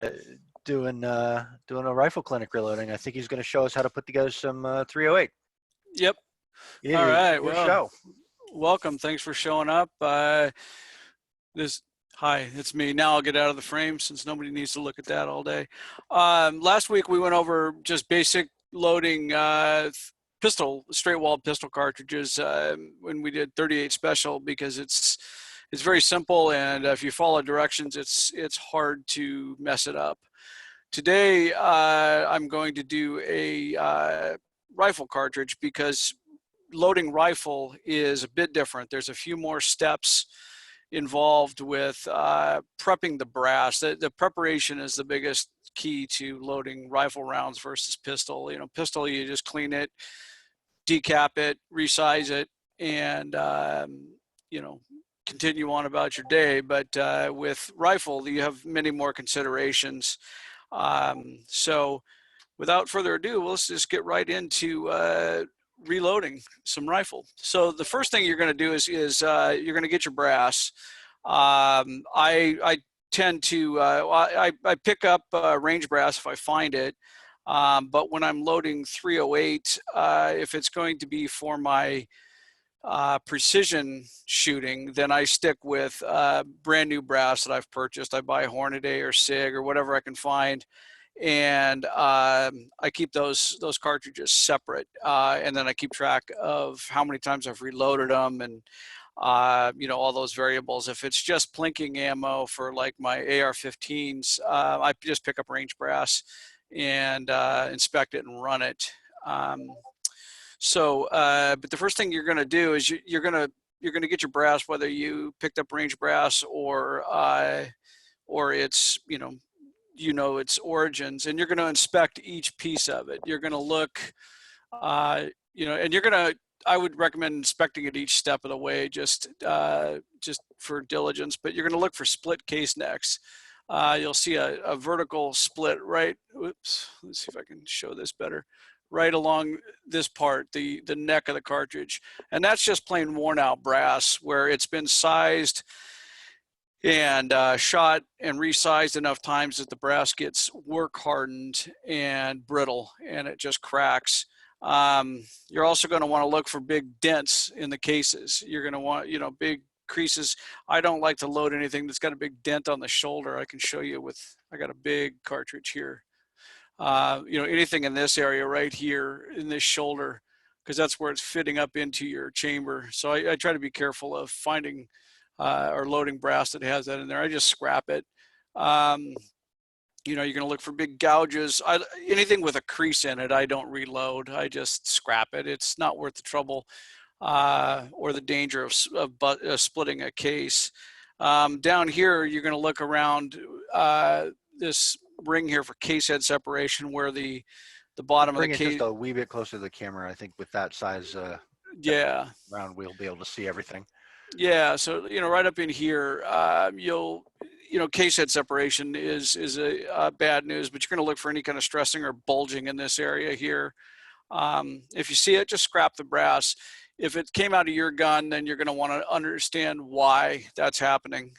uh, doing a rifle clinic reloading. I think he's going to show us how to put together some 308. Yep. It All is right. your Well, show. welcome. Thanks for showing up. This Hi, it's me. Now I'll get out of the frame since nobody needs to look at that all day. Last week we went over just basic loading straight wall pistol cartridges when we did 38 special, because it's very simple, and if you follow directions, it's hard to mess it up. Today I'm going to do a rifle cartridge, because loading rifle is a bit different. There's a few more steps involved with prepping the brass. The preparation is the biggest key to loading rifle rounds versus pistol. Pistol, you just clean it, decap it, resize it, and continue on about your day. But with rifle, you have many more considerations. So without further ado, let's just get right into reloading some rifle. So the first thing you're going to do is you're going to get your brass. I tend to I pick up range brass if I find it, but when I'm loading 308, if it's going to be for my precision shooting, then I stick with brand new brass that I've purchased. I buy Hornady or SIG or whatever I can find, and I keep those cartridges separate, and then I keep track of how many times I've reloaded them, and all those variables. If it's just plinking ammo for like my AR-15s, I just pick up range brass and inspect it and run it. But the first thing you're going to do is you're going to get your brass, whether you picked up range brass or it's its origins, and you're going to inspect each piece of it. You're going to look, and you're going to. I would recommend inspecting it each step of the way, just for diligence. But you're going to look for split case necks. You'll see a vertical split right. Oops. Let's see if I can show this better. Right along this part, the neck of the cartridge, and that's just plain worn out brass where it's been sized and shot and resized enough times that the brass gets work hardened and brittle, and it just cracks. You're also going to want to look for big dents in the cases. You're going to want, big creases. I don't like to load anything that's got a big dent on the shoulder. I can show you I got a big cartridge here. Anything in this area right here in this shoulder, because that's where it's fitting up into your chamber. So I try to be careful of finding or loading brass that has that in there. I just scrap it. You're going to look for big gouges. Anything with a crease in it, I don't reload. I just scrap it. It's not worth the trouble or the danger of splitting a case. Down here, you're going to look around this ring here for case head separation, where the bottom of the case. Bring it just a wee bit closer to the camera. I think with that size round, we'll be able to see everything. Yeah, so right up in here, case head separation is a bad news, but you're going to look for any kind of stressing or bulging in this area here. If you see it, just scrap the brass. If it came out of your gun, then you're going to want to understand why that's happening.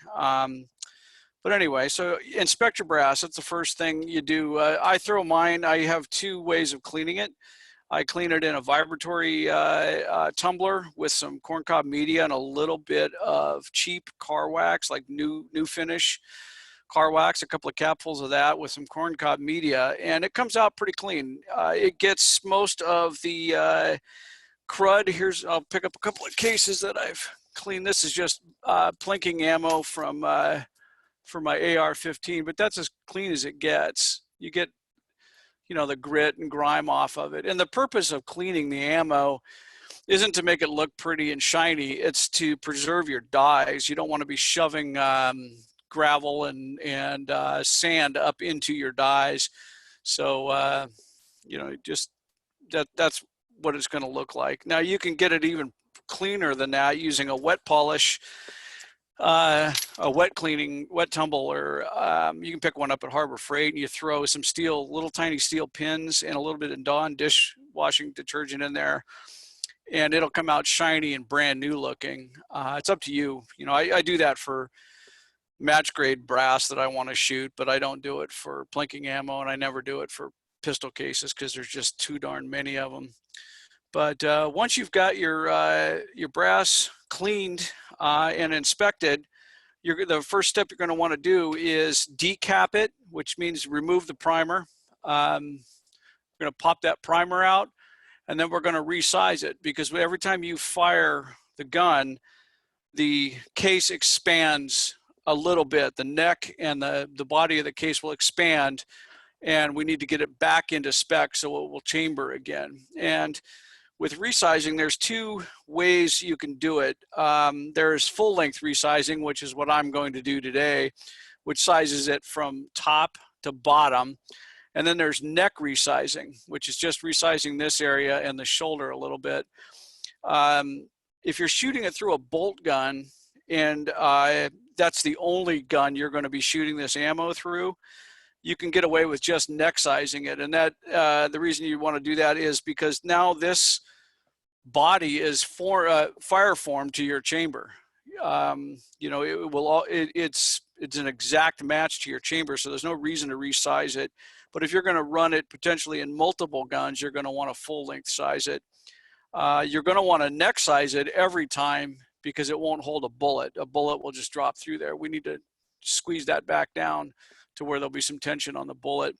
But anyway, so inspect your brass. That's the first thing you do. I throw mine. I have two ways of cleaning it. I clean it in a vibratory tumbler with some corncob media and a little bit of cheap car wax, like new finish car wax, a couple of capfuls of that with some corncob media, and it comes out pretty clean. It gets most of the crud. I'll pick up a couple of cases that I've cleaned. This is just plinking ammo from for my AR-15, but that's as clean as it gets. You get the grit and grime off of it. And the purpose of cleaning the ammo isn't to make it look pretty and shiny. It's to preserve your dies. You don't want to be shoving gravel and sand up into your dies. So, that's what it's going to look like. Now you can get it even cleaner than that using a wet polish, a wet tumble, or you can pick one up at Harbor Freight, and you throw some little tiny steel pins and a little bit of Dawn dishwashing detergent in there, and it'll come out shiny and brand new looking. It's up to you. I do that for match grade brass that I want to shoot, but I don't do it for plinking ammo, and I never do it for pistol cases because there's just too darn many of them. But once you've got your brass cleaned and inspected, the first step you're going to want to do is decap it, which means remove the primer. We're going to pop that primer out, and then we're going to resize it, because every time you fire the gun, the case expands a little bit. The neck and the body of the case will expand, and we need to get it back into spec so it will chamber again. And with resizing, there's two ways you can do it. There's full length resizing, which is what I'm going to do today, which sizes it from top to bottom. And then there's neck resizing, which is just resizing this area and the shoulder a little bit. If you're shooting it through a bolt gun, and that's the only gun you're going to be shooting this ammo through, you can get away with just neck sizing it. And that the reason you want to do that is because now this body is fire formed to your chamber. You know, it's an exact match to your chamber, so there's no reason to resize it. But if you're going to run it potentially in multiple guns, you're going to want to full length size it. You're going to want to neck size it every time, because it won't hold a bullet. A bullet will just drop through there. We need to squeeze that back down to where there'll be some tension on the bullet.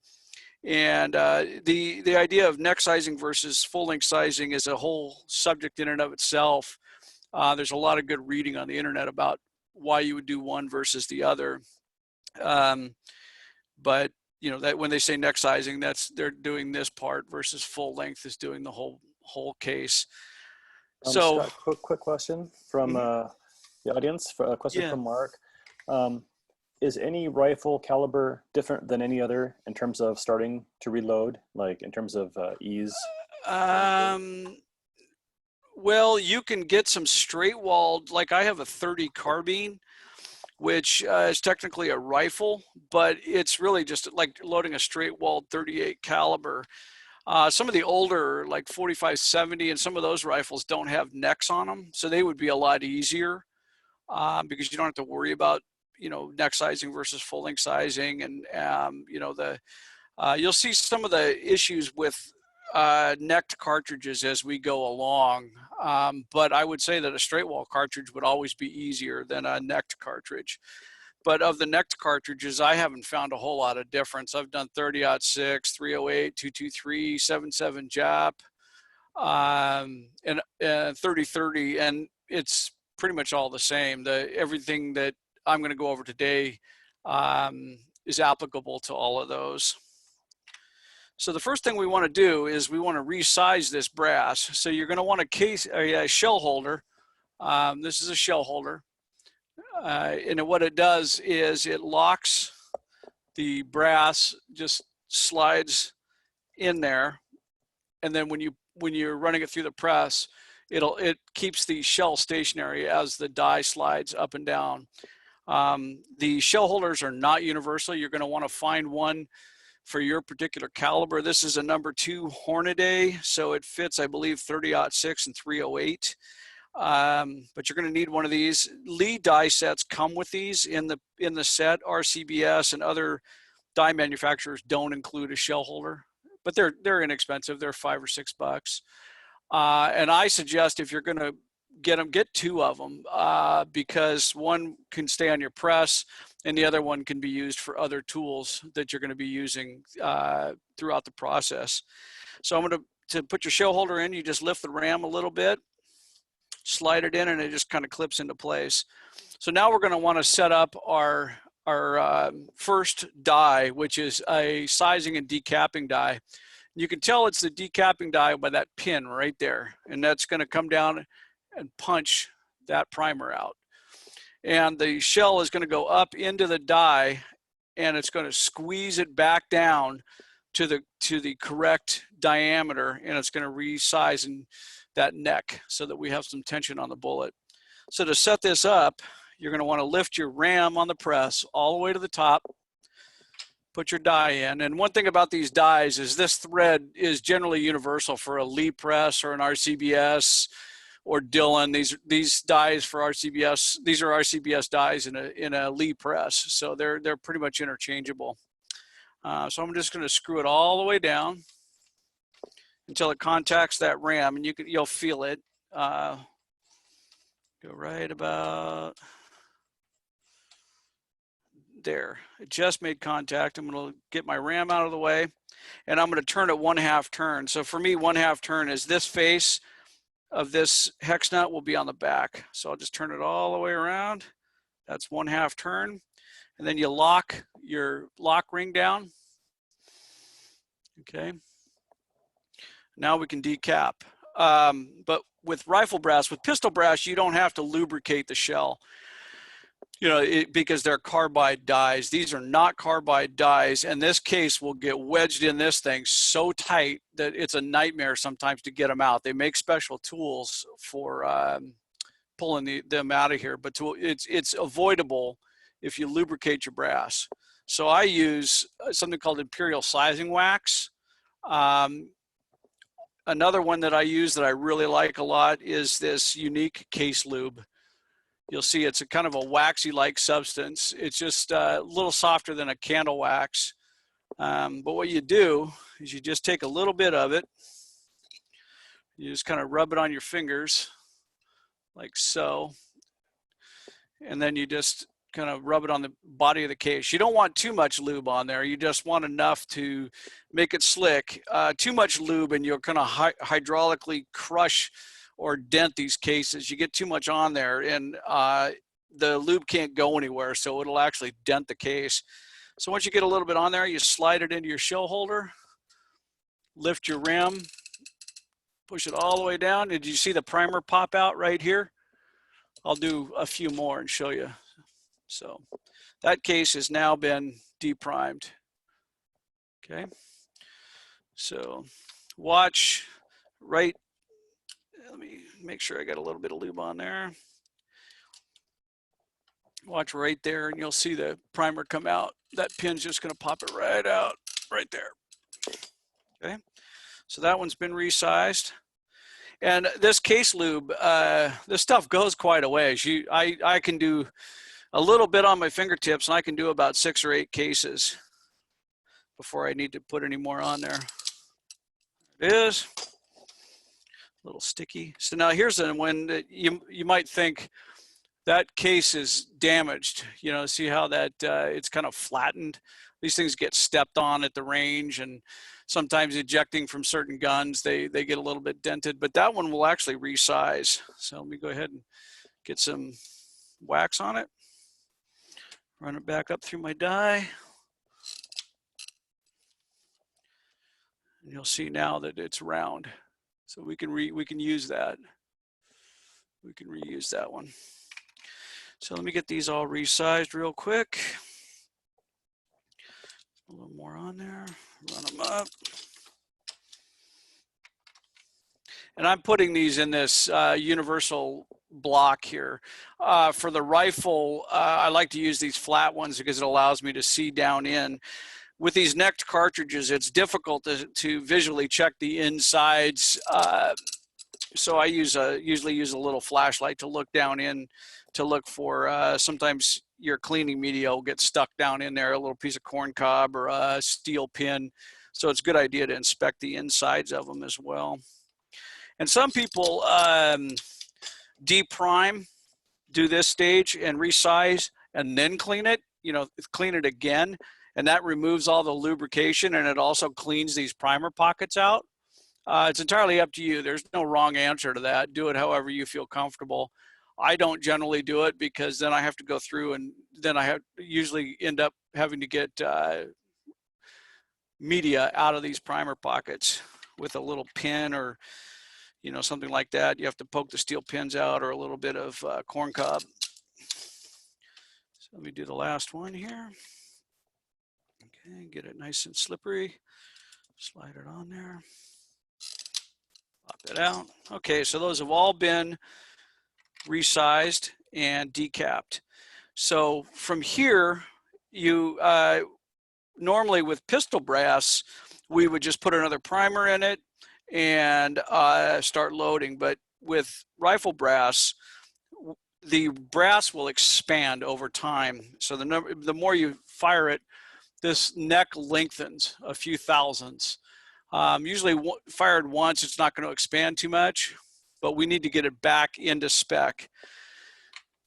And the idea of neck sizing versus full length sizing is a whole subject in and of itself. There's a lot of good reading on the internet about why you would do one versus the other. But you know, that when they say neck sizing, they're doing this part, versus full length is doing the whole case. So Scott, quick question from the audience. A question from Mark. Is any rifle caliber different than any other in terms of starting to reload, like in terms of ease? Well, you can get some straight walled, like I have a 30 carbine, which is technically a rifle, but it's really just like loading a straight walled 38 caliber. Some of the older, like 45-70, and some of those rifles don't have necks on them, so they would be a lot easier because you don't have to worry about, you know, neck sizing versus full length sizing. And you know, you'll see some of the issues with necked cartridges as we go along, but I would say that a straight wall cartridge would always be easier than a necked cartridge. But of the necked cartridges, I haven't found a whole lot of difference. I've done 30-06, 308, 223, 77 Jap, and 30-30, and it's pretty much all the same. Everything that I'm going to go over today is applicable to all of those. So the first thing we want to do is we want to resize this brass. So you're going to want a shell holder. This is a shell holder. And what it does is it locks the brass, just slides in there, and then when you're running it through the press, it keeps the shell stationary as the die slides up and down. The shell holders are not universal. You're going to want to find one for your particular caliber. This is a number 2 Hornady, so it fits, I believe, 30-06 and 308. But you're going to need one of these. Lee die sets come with these in the set. RCBS and other die manufacturers don't include a shell holder, but they're inexpensive. They're $5 or $6. And I suggest if you're going to get 2 of them because one can stay on your press and the other one can be used for other tools that you're going to be using throughout the process. So I'm going to put your shell holder in. You just lift the ram a little bit, slide it in, and it just kind of clips into place. So now we're going to want to set up our first die, which is a sizing and decapping die. You can tell it's the decapping die by that pin right there, and that's going to come down and punch that primer out. And the shell is going to go up into the die, and it's going to squeeze it back down to the correct diameter, and it's going to resize in that neck so that we have some tension on the bullet. So to set this up, you're going to want to lift your ram on the press all the way to the top, put your die in. And one thing about these dies is this thread is generally universal for a Lee press or an RCBS or Dillon. These dies for RCBS. These are RCBS dies in a Lee press, so they're pretty much interchangeable. So I'm just going to screw it all the way down until it contacts that ram, and you'll feel it. Go right about there. It just made contact. I'm going to get my ram out of the way, and I'm going to turn it 1/2 turn. So for me, 1/2 turn is this face of this hex nut will be on the back. So I'll just turn it all the way around. That's 1/2 turn. And then you lock your lock ring down. Okay. Now we can decap. But with rifle brass, with pistol brass, you don't have to lubricate the shell. You know, because they're carbide dies. These are not carbide dies, and this case will get wedged in this thing so tight that it's a nightmare sometimes to get them out. They make special tools for pulling them out of here, but it's avoidable if you lubricate your brass. So I use something called Imperial Sizing Wax. Another one that I use that I really like a lot is this unique case lube. You'll see it's a kind of a waxy-like substance. It's just a little softer than a candle wax. But what you do is you just take a little bit of it. You just kind of rub it on your fingers like so. And then you just kind of rub it on the body of the case. You don't want too much lube on there. You just want enough to make it slick. Too much lube and you'll kind of hydraulically crush or dent these cases. You get too much on there and the lube can't go anywhere, so it'll actually dent the case. So once you get a little bit on there, you slide it into your shell holder, lift your rim, push it all the way down. Did you see the primer pop out right here? I'll do a few more and show you. So that case has now been deprimed. Okay, so watch right. Let me make sure I got a little bit of lube on there. Watch right there and you'll see the primer come out. That pin's just going to pop it right out right there. Okay, so that one's been resized. And this case lube, this stuff goes quite a ways. I can do a little bit on my fingertips and I can do about 6 or 8 cases before I need to put any more on there. There it is. A little sticky. So now here's the one that you might think that case is damaged. You know, see how that it's kind of flattened. These things get stepped on at the range, and sometimes ejecting from certain guns, they get a little bit dented. But that one will actually resize. So let me go ahead and get some wax on it. Run it back up through my die. And you'll see now that it's round. So we can use that. We can reuse that one. So let me get these all resized real quick. A little more on there. Run them up. And I'm putting these in this universal block here. For the rifle, I like to use these flat ones because it allows me to see down in. With these necked cartridges, it's difficult to visually check the insides. So I usually use a little flashlight to look down in, to look for, sometimes your cleaning media will get stuck down in there, a little piece of corn cob or a steel pin. So it's a good idea to inspect the insides of them as well. And some people deprime, do this stage and resize and then clean it, you know, clean it again. And that removes all the lubrication and it also cleans these primer pockets out. It's entirely up to you. There's no wrong answer to that. Do it however you feel comfortable. I don't generally do it because then I have to go through and then I usually end up having to get media out of these primer pockets with a little pin or, you know, something like that. You have to poke the steel pins out or a little bit of corn cob. So let me do the last one here. Okay, get it nice and slippery. Slide it on there. Pop it out. Okay, so those have all been resized and decapped. So from here, you normally with pistol brass, we would just put another primer in it and start loading. But with rifle brass, the brass will expand over time. So the more you fire it, this neck lengthens a few thousandths. Usually fired once, it's not going to expand too much, but we need to get it back into spec.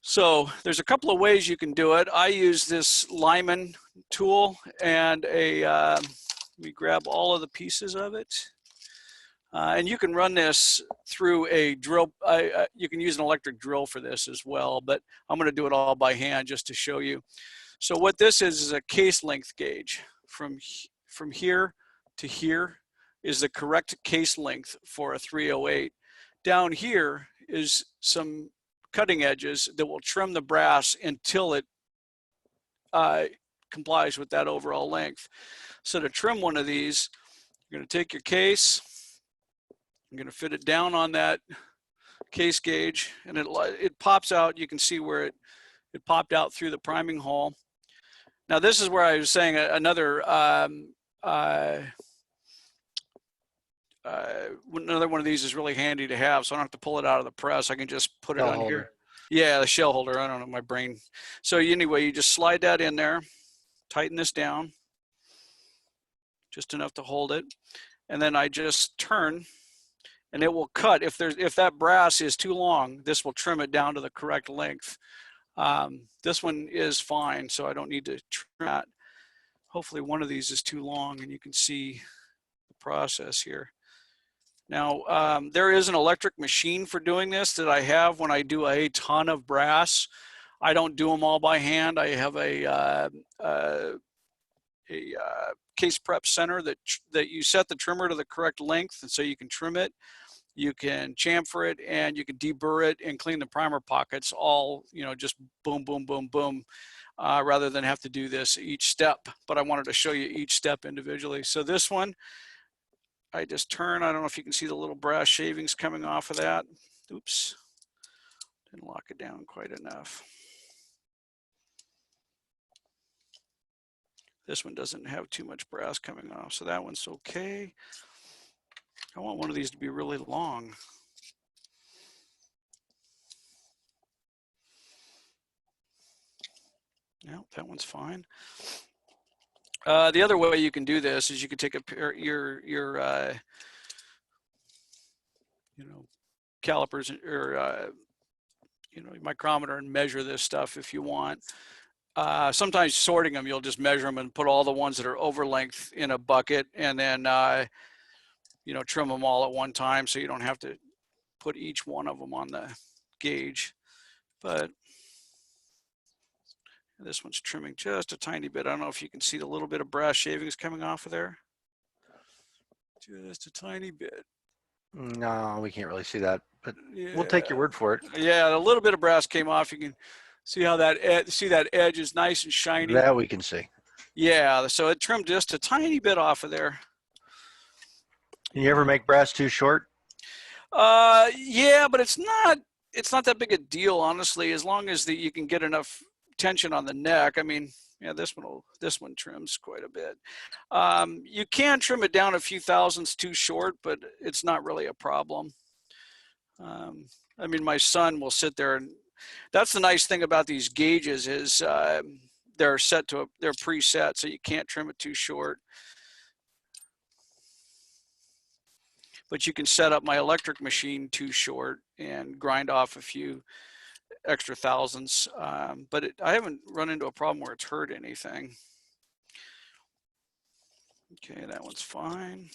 So there's a couple of ways you can do it. I use this Lyman tool and let me grab all of the pieces of it. And you can run this through a drill. You can use an electric drill for this as well, but I'm going to do it all by hand just to show you. So what this is a case length gauge. From here to here is the correct case length for a 308. Down here is some cutting edges that will trim the brass until it complies with that overall length. So to trim one of these, you're going to take your case, I'm going to fit it down on that case gauge, and it pops out. You can see where it popped out through the priming hole. Now this is where I was saying another one of these is really handy to have, so I don't have to pull it out of the press. I can just put it on here. Yeah, the shell holder. I don't know, my brain. So anyway, you just slide that in there, tighten this down, just enough to hold it, and then I just turn, and it will cut. If that brass is too long, this will trim it down to the correct length. This one is fine, so I don't need to trim that. Hopefully one of these is too long, and you can see the process here. Now, there is an electric machine for doing this that I have when I do a ton of brass. I don't do them all by hand. I have a case prep center that you set the trimmer to the correct length, and so you can trim it, you can chamfer it, and you can deburr it and clean the primer pockets all, just boom, boom, boom, boom, rather than have to do this each step. But I wanted to show you each step individually. So this one, I just turn. I don't know if you can see the little brass shavings coming off of that. Oops, didn't lock it down quite enough. This one doesn't have too much brass coming off, so that one's okay. I want one of these to be really long. No, that one's fine. The other way you can do this is you can take your calipers or your micrometer and measure this stuff if you want. Sometimes sorting them, you'll just measure them and put all the ones that are over length in a bucket, and then trim them all at one time, so you don't have to put each one of them on the gauge. But this one's trimming just a tiny bit. I don't know if you can see the little bit of brass shavings coming off of there. Just a tiny bit. No, we can't really see that, but yeah, we'll take your word for it. Yeah, a little bit of brass came off. You can see how that edge is nice and shiny. That we can see. Yeah, so it trimmed just a tiny bit off of there. You ever make brass too short? Yeah, but it's not that big a deal, honestly, as long as you can get enough tension on the neck. I mean, yeah, this one trims quite a bit. You can trim it down a few thousandths too short, but it's not really a problem. I mean, my son will sit there, and that's the nice thing about these gauges is they're preset, so you can't trim it too short. But you can set up my electric machine too short and grind off a few extra thousandths. But I haven't run into a problem where it's hurt anything. Okay, that one's fine.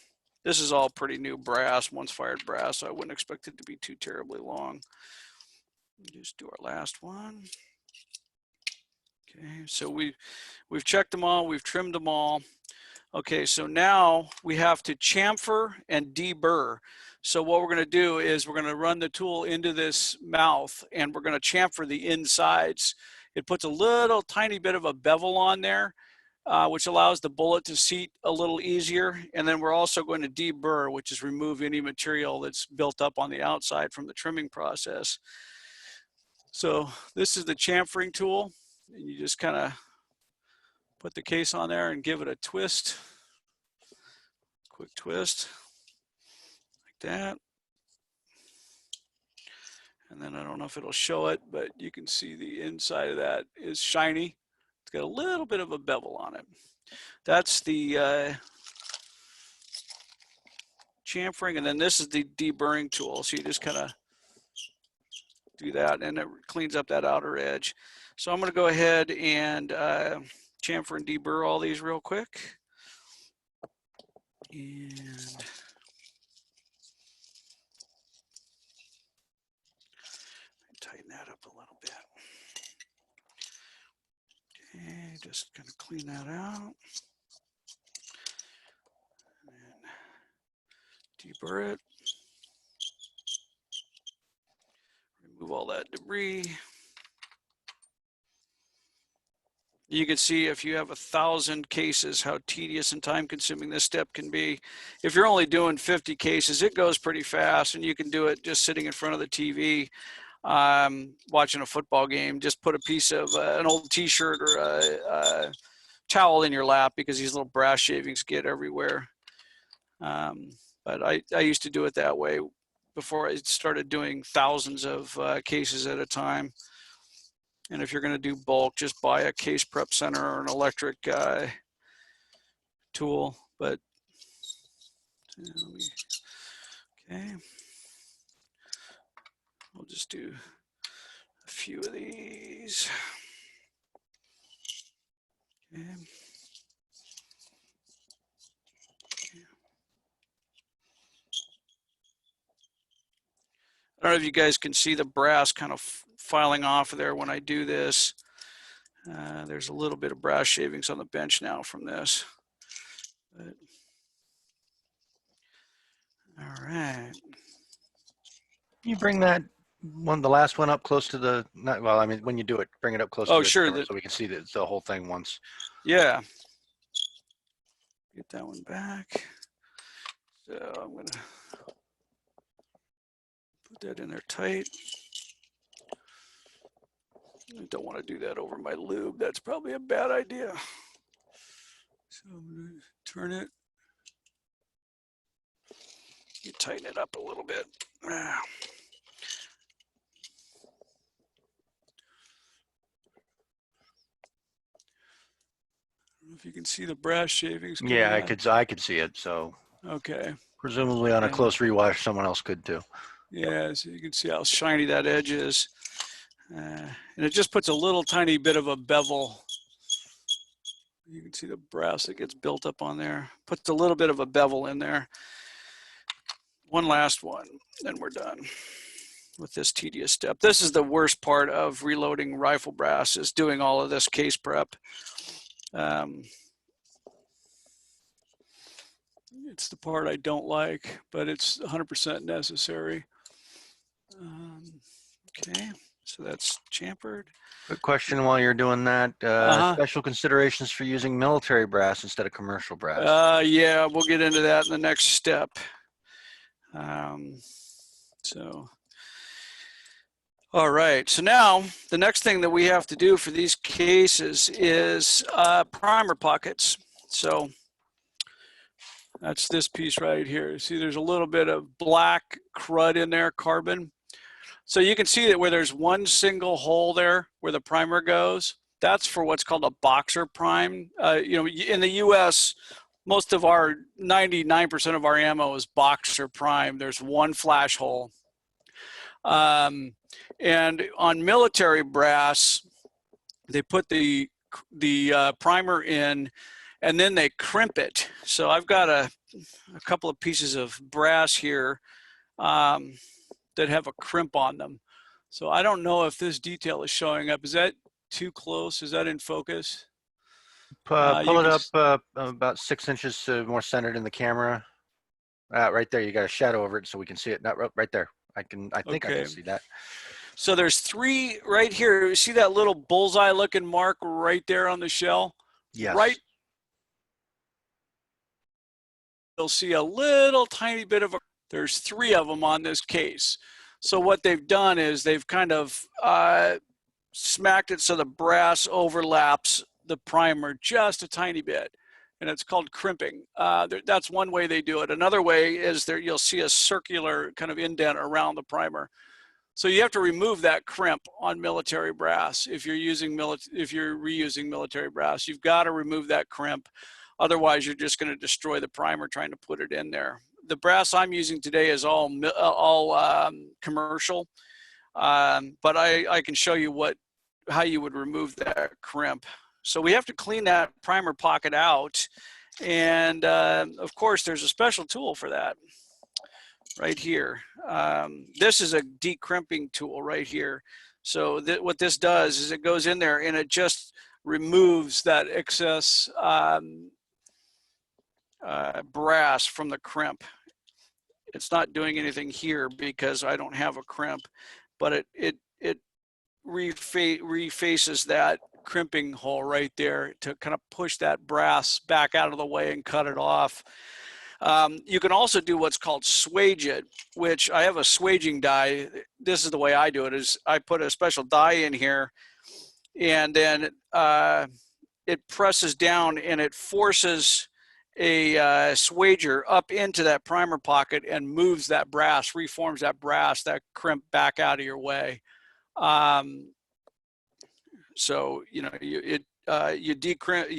This is all pretty new brass, once fired brass, so I wouldn't expect it to be too terribly long. Just do our last one. Okay, so we've checked them all, we've trimmed them all. Okay, so now we have to chamfer and deburr. So what we're going to do is we're going to run the tool into this mouth, and we're going to chamfer the insides. It puts a little tiny bit of a bevel on there, which allows the bullet to seat a little easier. And then we're also going to deburr, which is remove any material that's built up on the outside from the trimming process. So this is the chamfering tool, and you just kind of put the case on there and give it a twist, quick twist, like that. And then I don't know if it'll show it, but you can see the inside of that is shiny. It's got a little bit of a bevel on it. That's the chamfering, and then this is the deburring tool. So you just kind of do that, and it cleans up that outer edge. So I'm going to go ahead and chamfer and deburr all these real quick. And tighten that up a little bit. Okay, just going to clean that out. And deburr it. Remove all that debris. You can see if you have 1,000 cases, how tedious and time consuming this step can be. If you're only doing 50 cases, it goes pretty fast, and you can do it just sitting in front of the TV, watching a football game. Just put a piece of an old t-shirt or a towel in your lap, because these little brass shavings get everywhere. But I used to do it that way before I started doing thousands of cases at a time. And if you're going to do bulk, just buy a case prep center or an electric tool. But okay, we'll just do a few of these. Okay. I don't know if you guys can see the brass kind of filing off of there when I do this. There's a little bit of brass shavings on the bench now from this. But, all right. You bring that one, the last one, up close to the, not, well, I mean, when you do it, bring it up close to the sure, camera so we can see the whole thing once. Yeah. Get that one back. So I'm going to put that in there tight. I don't want to do that over my lube. That's probably a bad idea. So I'm going to turn it. You tighten it up a little bit. I don't know if you can see the brass shavings. Yeah, I could see it. So okay. Presumably on a close rewash, someone else could too. Yeah, so you can see how shiny that edge is. And it just puts a little tiny bit of a bevel. You can see the brass that gets built up on there. Puts a little bit of a bevel in there. One last one, then we're done with this tedious step. This is the worst part of reloading rifle brass, is doing all of this case prep. It's the part I don't like, but it's 100% necessary. Okay. So that's chamfered. Quick question while you're doing that. Special considerations for using military brass instead of commercial brass? Yeah, we'll get into that in the next step. All right. So now the next thing that we have to do for these cases is primer pockets. So that's this piece right here. See, there's a little bit of black crud in there, carbon. So you can see that where there's one single hole there where the primer goes, that's for what's called a boxer prime. You know, in the US, most of our 99% of our ammo is boxer prime. There's one flash hole. And on military brass, they put the primer in and then they crimp it. So I've got a couple of pieces of brass here that have a crimp on them. So I don't know if this detail is showing up. Is that too close? Is that in focus? Pull it up about 6 inches more centered in the camera. Right there, you got a shadow over it so we can see it. Not right there. I think I can see that. So there's three right here. You see that little bullseye looking mark right there on the shell? Yes. Right. You'll see a little tiny bit of there's three of them on this case. So what they've done is they've kind of smacked it so the brass overlaps the primer just a tiny bit, and it's called crimping. That's one way they do it. Another way is you'll see a circular kind of indent around the primer. So you have to remove that crimp on military brass. If you're reusing military brass, you've got to remove that crimp. Otherwise, you're just going to destroy the primer trying to put it in there. The brass I'm using today is all commercial, but I can show you how you would remove that crimp. So we have to clean that primer pocket out, and of course, there's a special tool for that right here. This is a decrimping tool right here. So what this does is it goes in there and it just removes that excess brass from the crimp. It's not doing anything here because I don't have a crimp, but it refaces that crimping hole right there to kind of push that brass back out of the way and cut it off. You can also do what's called swage it, which I have a swaging die. This is the way I do it, is I put a special die in here, and then it presses down and it forces a swager up into that primer pocket and moves that brass, reforms that brass, that crimp back out of your way. So, you know, you decrimp,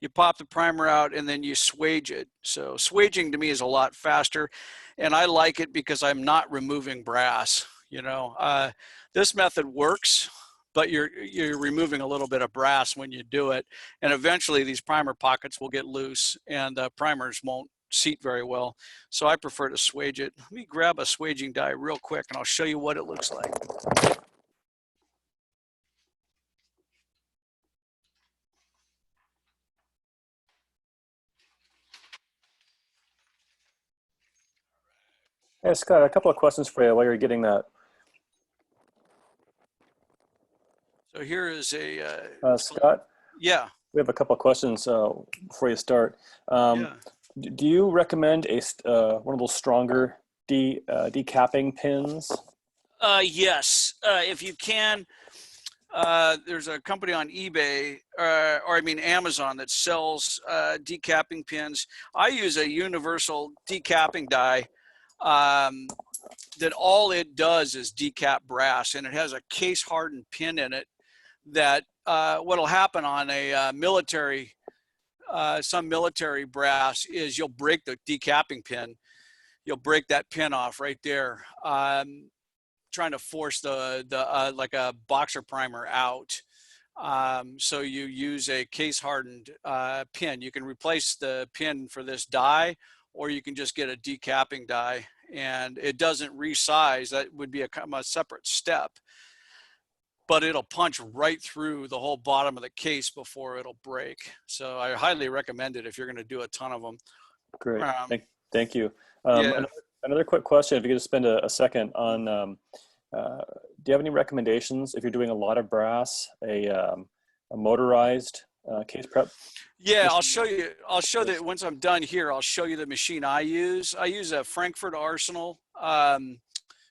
you pop the primer out and then you swage it. So swaging to me is a lot faster, and I like it because I'm not removing brass. You know, this method works, but you're removing a little bit of brass when you do it, and eventually these primer pockets will get loose and the primers won't seat very well. So I prefer to swage it. Let me grab a swaging die real quick and I'll show you what it looks like. Hey, Scott, a couple of questions for you while you're getting that. So here is a Scott. Yeah. We have a couple of questions before you start. Yeah. Do you recommend one of those stronger decapping pins? Yes, if you can. There's a company on eBay, or I mean Amazon, that sells decapping pins. I use a universal decapping die that all it does is decap brass, and it has a case hardened pin in it that what'll happen on a some military brass is you'll break the decapping pin. You'll break that pin off right there, trying to force the like a boxer primer out. So you use a case hardened pin. You can replace the pin for this die, or you can just get a decapping die, and it doesn't resize. That would be a separate step, but it'll punch right through the whole bottom of the case before it'll break. So I highly recommend it if you're going to do a ton of them. Great, thank you. Yeah. Another quick question, if you could just spend a second on, do you have any recommendations if you're doing a lot of brass, a motorized case prep? Yeah, I'll show you. I'll show that once I'm done here. I'll show you the machine I use. I use a Frankfurt Arsenal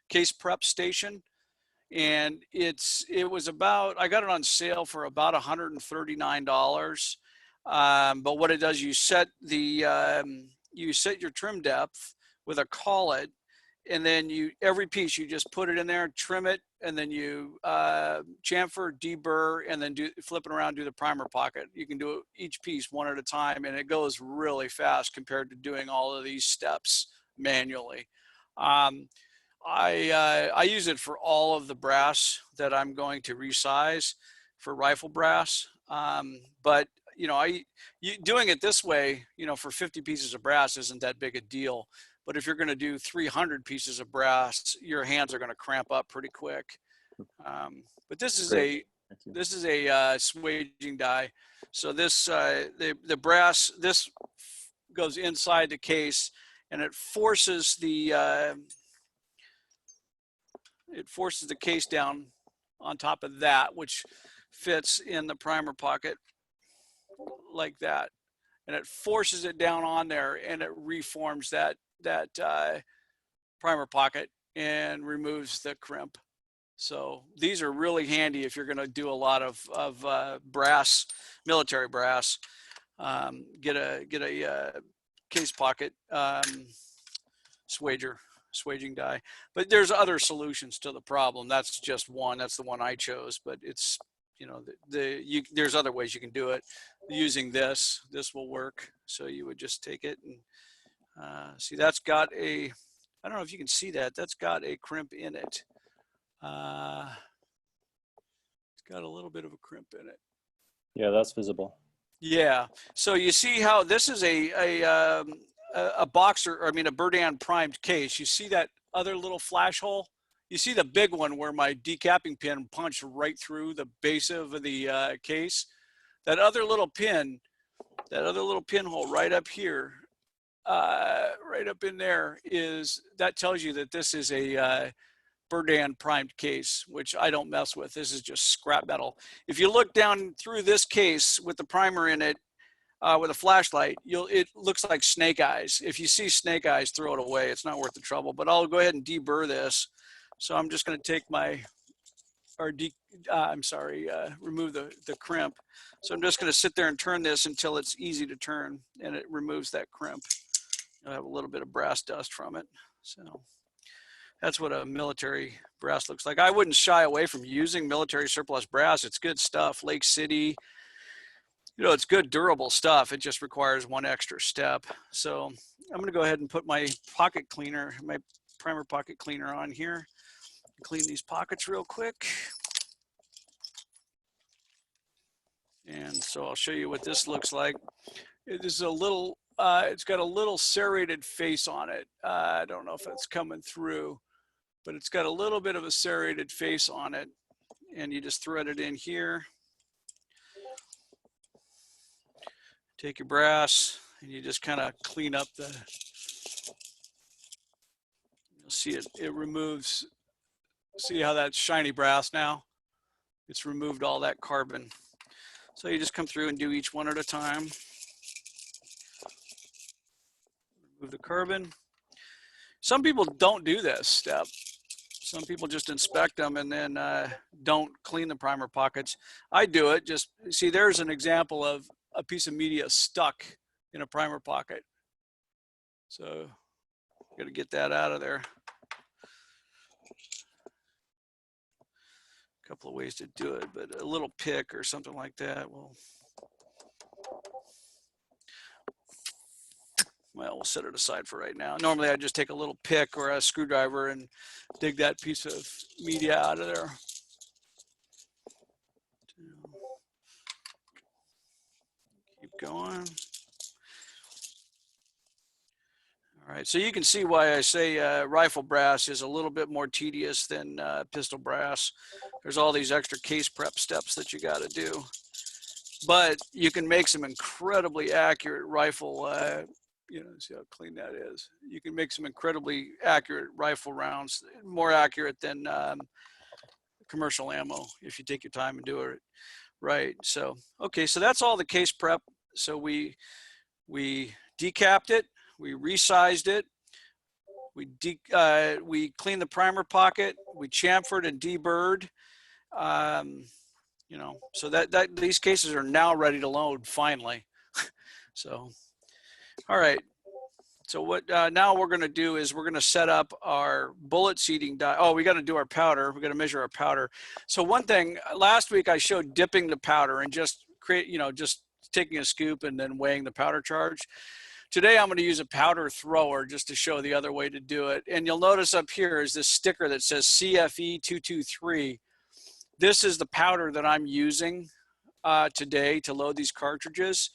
case prep station, and it was about, I got it on sale for about $139. But what it does, you set your trim depth with a collet, and then every piece you just put it in there, trim it, and then you chamfer, deburr, and then flip it around, do the primer pocket. You can do each piece one at a time, and it goes really fast compared to doing all of these steps manually. I use it for all of the brass that I'm going to resize for rifle brass, but you know, doing it this way, you know, for 50 pieces of brass isn't that big a deal. But if you're going to do 300 pieces of brass, your hands are going to cramp up pretty quick. But this is a swaging die. So this the brass, this goes inside the case, and it forces the case down on top of that, which fits in the primer pocket like that, and it forces it down on there, and it reforms that primer pocket and removes the crimp. So these are really handy if you're going to do a lot of brass, military brass. Get a case pocket swager. swaging die. But there's other solutions to the problem. That's just one. That's the one I chose. But it's, you know, there's other ways you can do it. Using this will work. So you would just take it and see, that's got a, I don't know if you can see that. That's got a crimp in it. It's got a little bit of a crimp in it. Yeah, that's visible. Yeah. So you see how this is a boxer, or I mean a Burdan primed case. You see that other little flash hole? You see the big one where my decapping pin punched right through the base of the case. That other little pinhole right up here, right up in there, that tells you that this is a Burdan primed case, which I don't mess with. This is just scrap metal. If you look down through this case with the primer in it, with a flashlight, it looks like snake eyes. If you see snake eyes, throw it away. It's not worth the trouble. But I'll go ahead and deburr this. So I'm just going to take remove the crimp. So I'm just going to sit there and turn this until it's easy to turn, and it removes that crimp. You'll have a little bit of brass dust from it. So that's what a military brass looks like. I wouldn't shy away from using military surplus brass. It's good stuff. Lake City, you know, it's good, durable stuff. It just requires one extra step. So I'm going to go ahead and put my pocket cleaner, my primer pocket cleaner on here. Clean these pockets real quick. And so I'll show you what this looks like. It is a little, it's got a little serrated face on it. I don't know if that's coming through, but it's got a little bit of a serrated face on it. And you just thread it in here. Take your brass and you just kind of clean up the, you'll see it removes, see how that's shiny brass now? It's removed all that carbon. So you just come through and do each one at a time. Remove the carbon. Some people don't do this step. Some people just inspect them and then don't clean the primer pockets. I do it. Just see, there's an example of a piece of media stuck in a primer pocket. So got to get that out of there. A couple of ways to do it, but a little pick or something like that will, well, we'll set it aside for right now. Normally I just take a little pick or a screwdriver and dig that piece of media out of there. Keep going. All right, so you can see why I say rifle brass is a little bit more tedious than pistol brass. There's all these extra case prep steps that you got to do. But you can make some incredibly accurate rifle, you know, see how clean that is. You can make some incredibly accurate rifle rounds, more accurate than commercial ammo if you take your time and do it right. So, okay, so that's all the case prep. So we decapped it. We resized it. We cleaned the primer pocket. We chamfered and deburred. You know, so that these cases are now ready to load finally. So, all right. So what now we're going to do is we're going to set up our bullet seating die. Oh, we got to do our powder. We got to measure our powder. So one thing, last week I showed dipping the powder and just just taking a scoop and then weighing the powder charge. Today I'm going to use a powder thrower just to show the other way to do it. And you'll notice up here is this sticker that says CFE 223. This is the powder that I'm using today to load these cartridges.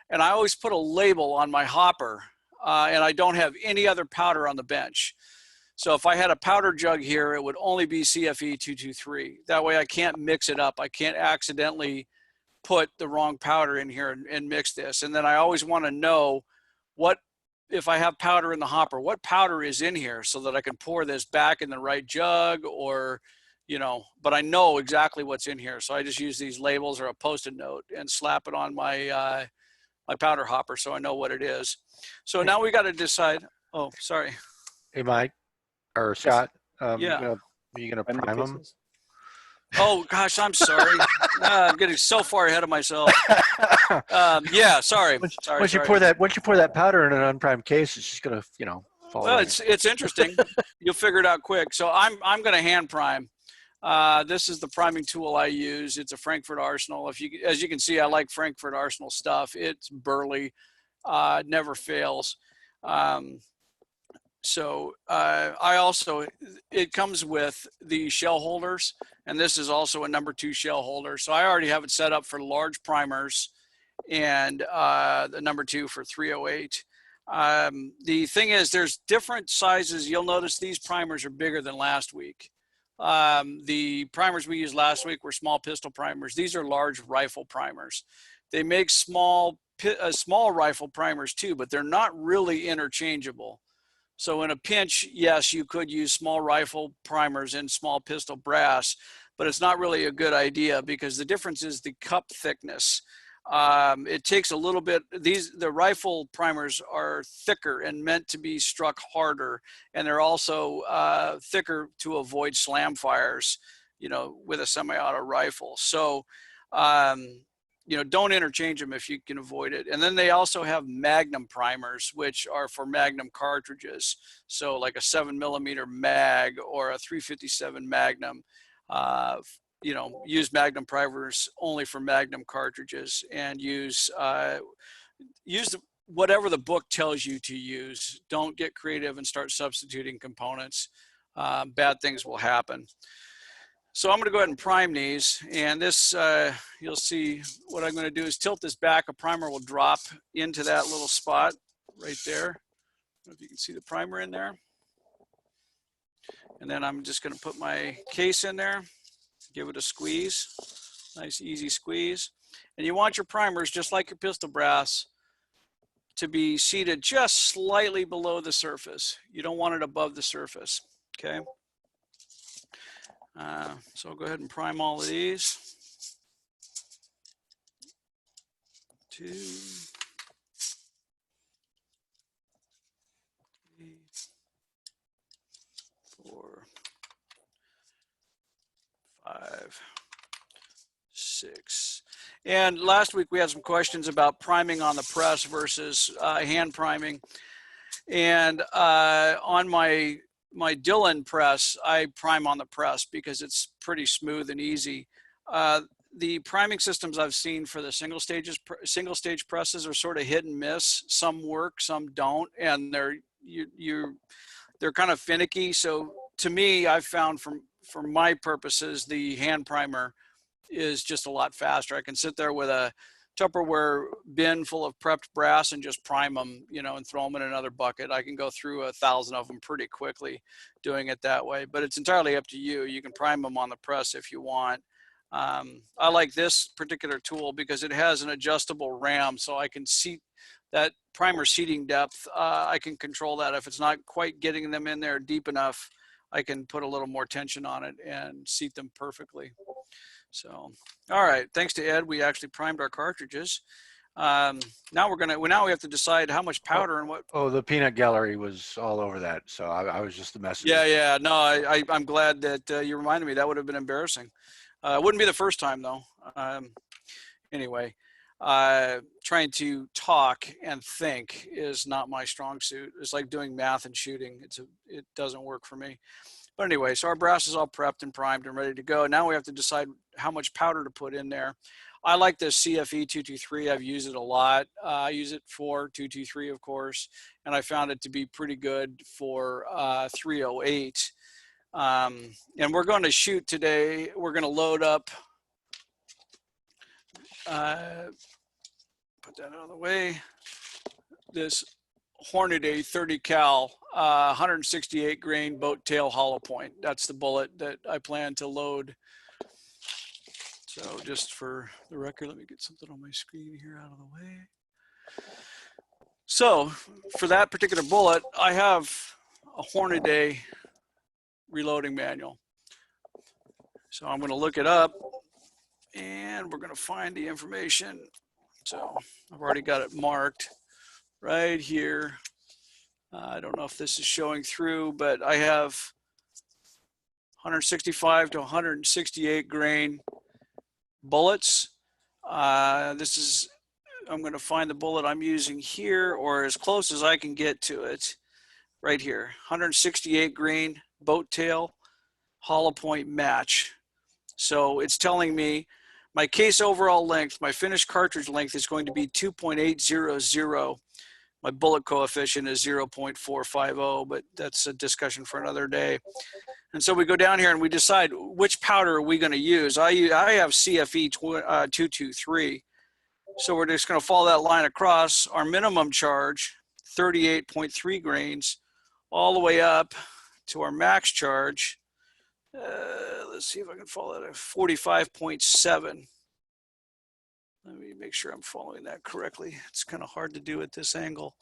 And I always put a label on my hopper, and I don't have any other powder on the bench. So if I had a powder jug here, it would only be CFE 223. That way I can't mix it up. I can't accidentally put the wrong powder in here and mix this. And then I always want to know what, if I have powder in the hopper, what powder is in here so that I can pour this back in the right jug, or, you know, but I know exactly what's in here. So I just use these labels or a Post-it note and slap it on my, my powder hopper so I know what it is. So now we got to decide. Oh, sorry. Hey, Mike or Scott, Yeah. Are you gonna prime them? Oh gosh, I'm sorry. I'm getting so far ahead of myself. Yeah, sorry. Once you pour that powder in an unprimed case, it's just gonna, Well, already. it's interesting. You'll figure it out quick. So I'm going to hand prime. This is the priming tool I use. It's a Frankfurt Arsenal. As you can see, I like Frankfurt Arsenal stuff. It's burly, never fails. It comes with the shell holders, and this is also a number 2 shell holder. So I already have it set up for large primers and the number 2 for 308. The thing is, there's different sizes. You'll notice these primers are bigger than last week. The primers we used last week were small pistol primers. These are large rifle primers. They make small rifle primers too, but they're not really interchangeable. So in a pinch, yes, you could use small rifle primers in small pistol brass, but it's not really a good idea because the difference is the cup thickness. It takes a little bit. The rifle primers are thicker and meant to be struck harder, and they're also thicker to avoid slam fires, with a semi-auto rifle. So, don't interchange them if you can avoid it. And then they also have Magnum primers, which are for Magnum cartridges. So like a 7mm mag or a 357 Magnum. Use Magnum primers only for Magnum cartridges, and use whatever the book tells you to use. Don't get creative and start substituting components. Bad things will happen. So I'm going to go ahead and prime these, and this, you'll see what I'm going to do is tilt this back. A primer will drop into that little spot right there. I don't know if you can see the primer in there. And then I'm just going to put my case in there, give it a squeeze, nice easy squeeze. And you want your primers, just like your pistol brass, to be seated just slightly below the surface. You don't want it above the surface, okay? So I'll go ahead and prime all of these. 2, 3, 4, 5, 6. And last week we had some questions about priming on the press versus hand priming. And on my Dillon press, I prime on the press because it's pretty smooth and easy. The priming systems I've seen for the single stage presses are sort of hit and miss. Some work, some don't, and they're kind of finicky. So to me, I've found for my purposes, the hand primer is just a lot faster. I can sit there with a Tupperware bin full of prepped brass and just prime them, and throw them in another bucket. I can go through 1,000 of them pretty quickly doing it that way, but it's entirely up to you. You can prime them on the press if you want. I like this particular tool because it has an adjustable ram, so I can seat that primer seating depth. I can control that. If it's not quite getting them in there deep enough, I can put a little more tension on it and seat them perfectly. So, all right, thanks to Ed, we actually primed our cartridges. Now we have to decide how much powder and what. Oh, the peanut gallery was all over that, so I was just the messenger. Yeah. No, I'm glad that you reminded me. That would have been embarrassing. It wouldn't be the first time though. Anyway, trying to talk and think is not my strong suit. It's like doing math and shooting. It doesn't work for me. But anyway, so our brass is all prepped and primed and ready to go. Now we have to decide how much powder to put in there. I like this CFE 223. I've used it a lot. I use it for 223, of course, and I found it to be pretty good for 308. And we're going to shoot today. We're going to load up, put that out of the way, this Hornady 30 cal 168 grain boat tail hollow point. That's the bullet that I plan to load. So just for the record, let me get something on my screen here out of the way. So for that particular bullet, I have a Hornady reloading manual. So I'm going to look it up and we're going to find the information. So I've already got it marked right here. I don't know if this is showing through, but I have 165 to 168 grain bullets. I'm going to find the bullet I'm using here, or as close as I can get to it right here, 168 grain boat tail, hollow point match. So it's telling me my case overall length, my finished cartridge length is going to be 2.800. My bullet coefficient is 0.450, but that's a discussion for another day. And so we go down here and we decide which powder are we going to use. I have CFE 223. So we're just going to follow that line across. Our minimum charge, 38.3 grains, all the way up to our max charge. Let's see if I can follow that, 45.7. Let me make sure I'm following that correctly. It's kind of hard to do at this angle.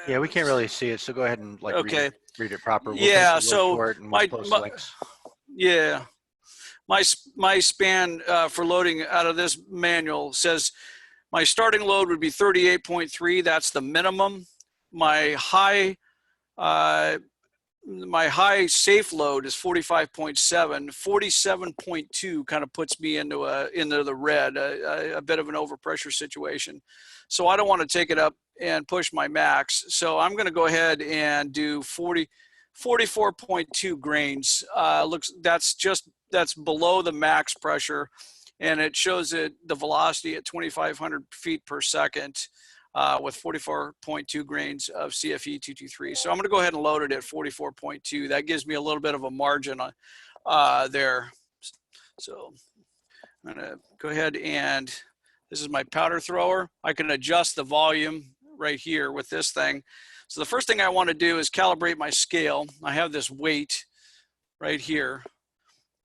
Yeah, we can't really see it, so go ahead and like Okay. read it proper. We'll Yeah, post a link so for it and we'll post links. Yeah, my span for loading out of this manual says my starting load would be 38.3. That's the minimum. My high safe load is 45.7. 47.2 kind of puts me into the red, a bit of an overpressure situation. So I don't want to take it up and push my max. So I'm going to go ahead and do 44.2 grains. That's below the max pressure, and it shows it the velocity at 2,500 feet per second. With 44.2 grains of CFE 223. So I'm going to go ahead and load it at 44.2. That gives me a little bit of a margin there. So I'm going to go ahead and this is my powder thrower. I can adjust the volume right here with this thing. So the first thing I want to do is calibrate my scale. I have this weight right here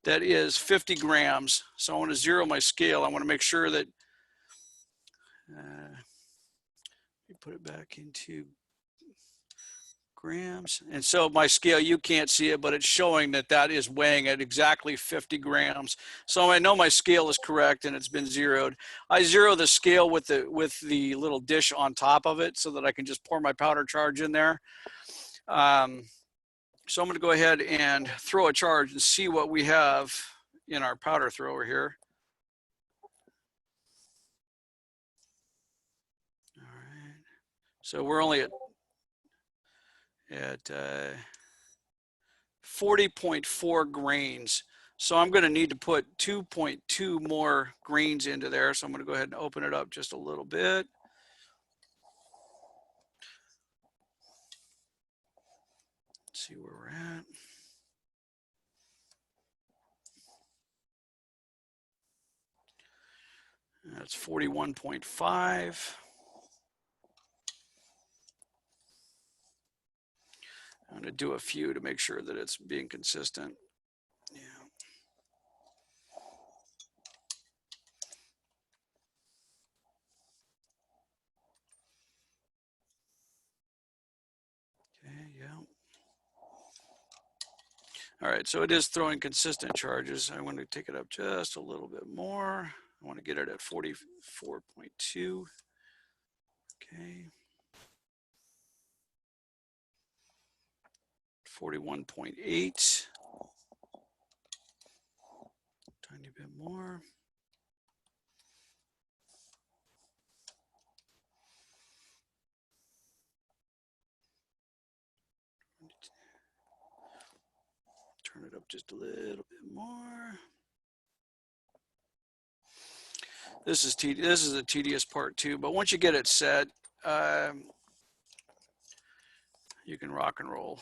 that is 50 grams. So I want to zero my scale. I want to make sure that put it back into grams. And so my scale, you can't see it, but it's showing that that is weighing at exactly 50 grams. So I know my scale is correct and it's been zeroed. I zero the scale with the little dish on top of it so that I can just pour my powder charge in there. So I'm going to go ahead and throw a charge and see what we have in our powder thrower here. So we're only at 40.4 grains. So I'm going to need to put 2.2 more grains into there. So I'm going to go ahead and open it up just a little bit. Let's see where we're at. That's 41.5. I'm going to do a few to make sure that it's being consistent. Yeah. Okay, yeah. All right, so it is throwing consistent charges. I want to take it up just a little bit more. I want to get it at 44.2. Okay. 41.8. Tiny bit more. Turn it up just a little bit more. This is a tedious part too, but once you get it set, you can rock and roll.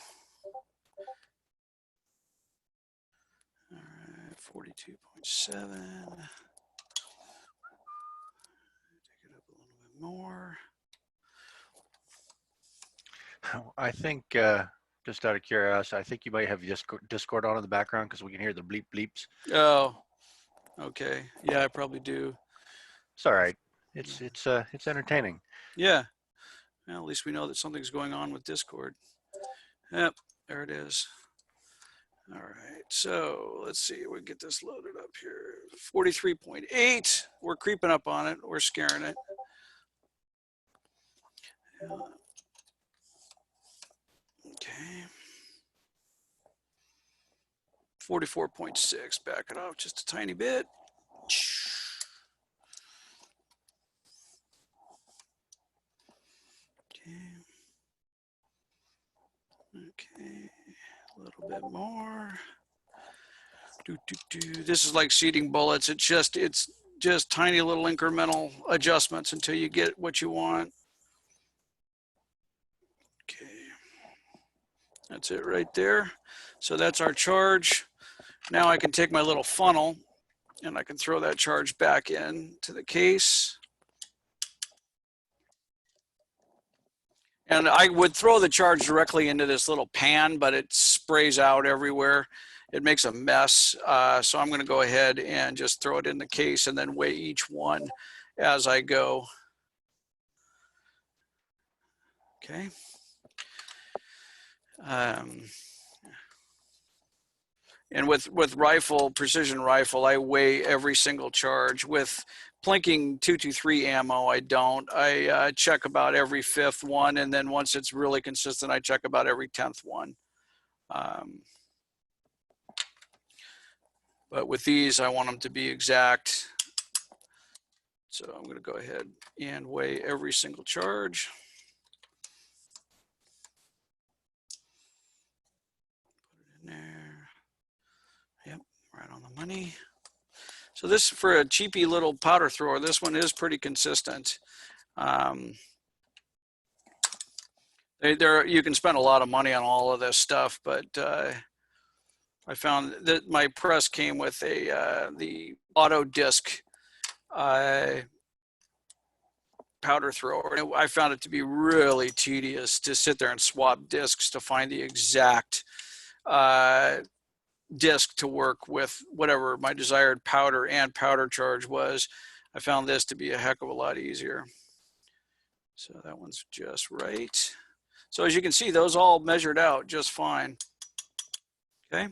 All right, 42.7. Take it up a little bit more. I think, just out of curiosity, I think you might have Discord on in the background because we can hear the bleep bleeps. Oh, okay. Yeah, I probably do. It's all right. It's entertaining. Yeah. Well, at least we know that something's going on with Discord. Yep, there it is. All right, so let's see, we'll get this loaded up here. 43.8, we're creeping up on it, we're scaring it. Okay. 44.6, back it off just a tiny bit. Okay. A bit more. This is like seating bullets. It's just tiny little incremental adjustments until you get what you want. Okay, that's it right there. So that's our charge. Now I can take my little funnel and I can throw that charge back in to the case. And I would throw the charge directly into this little pan, but it sprays out everywhere. It makes a mess. So I'm going to go ahead and just throw it in the case and then weigh each one as I go. Okay. And with rifle, precision rifle, I weigh every single charge. With plinking 223 ammo, I don't. I check about every 5th one, and then once it's really consistent, I check about every 10th one. But with these, I want them to be exact. So I'm going to go ahead and weigh every single charge. Put it in there. Yep, right on the money. So this, for a cheapy little powder thrower, this one is pretty consistent. You can spend a lot of money on all of this stuff, but I found that my press came with the auto disc powder thrower. And I found it to be really tedious to sit there and swap discs to find the exact disc to work with whatever my desired powder and powder charge was. I found this to be a heck of a lot easier. So that one's just right. So as you can see, those all measured out just fine. Okay.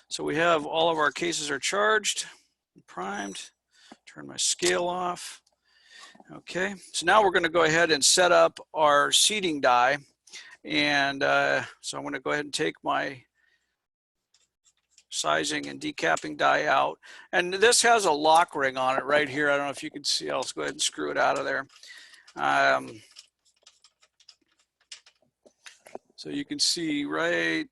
So we have all of our cases are charged, primed. Turn my scale off. Okay, so now we're going to go ahead and set up our seating die. And so I'm going to go ahead and take my sizing and decapping die out. And this has a lock ring on it right here. I don't know if you can see. I'll go ahead and screw it out of there. So you can see right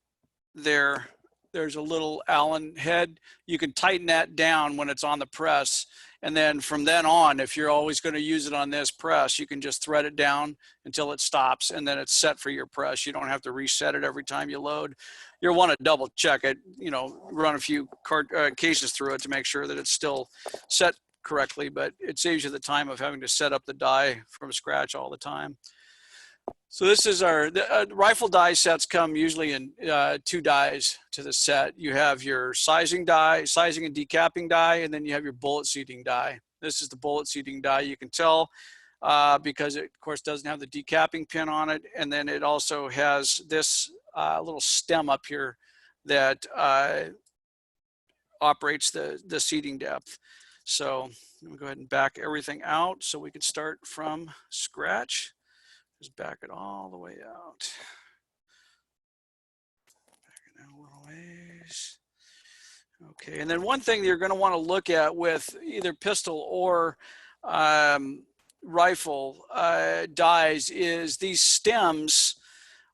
there, there's a little Allen head. You can tighten that down when it's on the press. And then from then on, if you're always going to use it on this press, you can just thread it down until it stops, and then it's set for your press. You don't have to reset it every time you load. You'll want to double check it, you know, run a few cases through it to make sure that it's still set correctly, but it saves you the time of having to set up the die from scratch all the time. So this is our rifle die sets come usually in 2 dies to the set. You have your sizing die, sizing and decapping die, and then you have your bullet seating die. This is the bullet seating die. You can tell because it, of course, doesn't have the decapping pin on it. And then it also has this little stem up here that operates the seating depth. So let me go ahead and back everything out so we can start from scratch. Just back it all the way out. Back it out a little ways. Okay, and then one thing that you're going to want to look at with either pistol or rifle dies is these stems